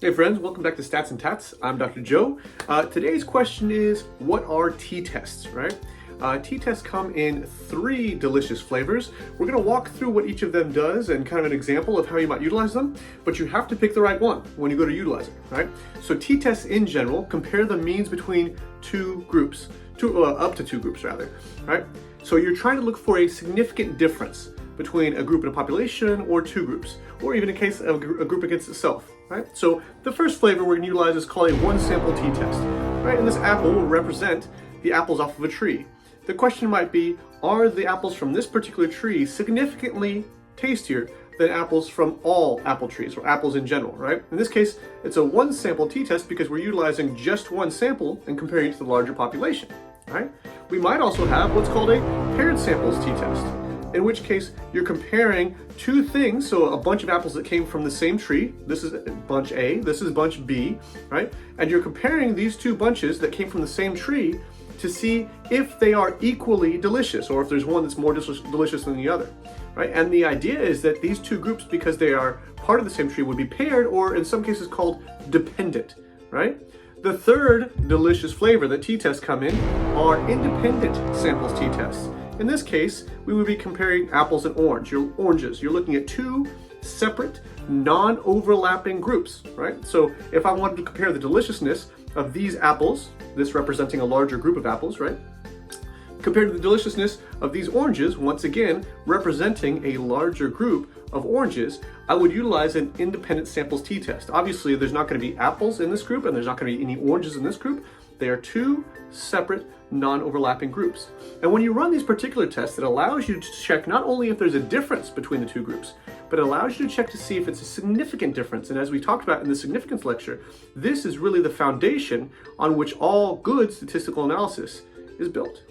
Hey friends, welcome back to Stats and Tats. I'm Dr. Joe. Today's question is, what are t-tests, right? T-tests come in 3 delicious flavors. We're going to walk through what each of them does and kind of an example of how you might utilize them, but you have to pick the right one when you go to utilize it, right? So t-tests in general compare the means between two groups, up to two groups rather, right? So you're trying to look for a significant difference between a group in a population or two groups, or even in case of a group against itself, right? So the first flavor we're going to utilize is called a one sample t-test, right? And this apple will represent the apples off of a tree. The question might be, are the apples from this particular tree significantly tastier than apples from all apple trees, or apples in general, right? In this case, it's a one sample t-test because we're utilizing just one sample and comparing it to the larger population, right? We might also have what's called a paired samples t-test, in which case you're comparing two things, so a bunch of apples that came from the same tree. This is bunch A, this is bunch B, right? And you're comparing these two bunches that came from the same tree to see if they are equally delicious, or if there's one that's more delicious than the other, right? And the idea is that these two groups, because they are part of the same tree, would be paired, or in some cases called dependent, right? The third delicious flavor that t-tests come in are independent samples t-tests. In this case, we would be comparing apples and oranges. You're looking at two separate, non-overlapping groups, right? So if I wanted to compare the deliciousness of these apples, this representing a larger group of apples, right? Compared to the deliciousness of these oranges, once again, representing a larger group of oranges, I would utilize an independent samples t-test. Obviously, there's not going to be apples in this group, and there's not going to be any oranges in this group. They are two separate, non-overlapping groups. And when you run these particular tests, it allows you to check not only if there's a difference between the two groups, but it allows you to check to see if it's a significant difference. And as we talked about in the significance lecture, this is really the foundation on which all good statistical analysis is built.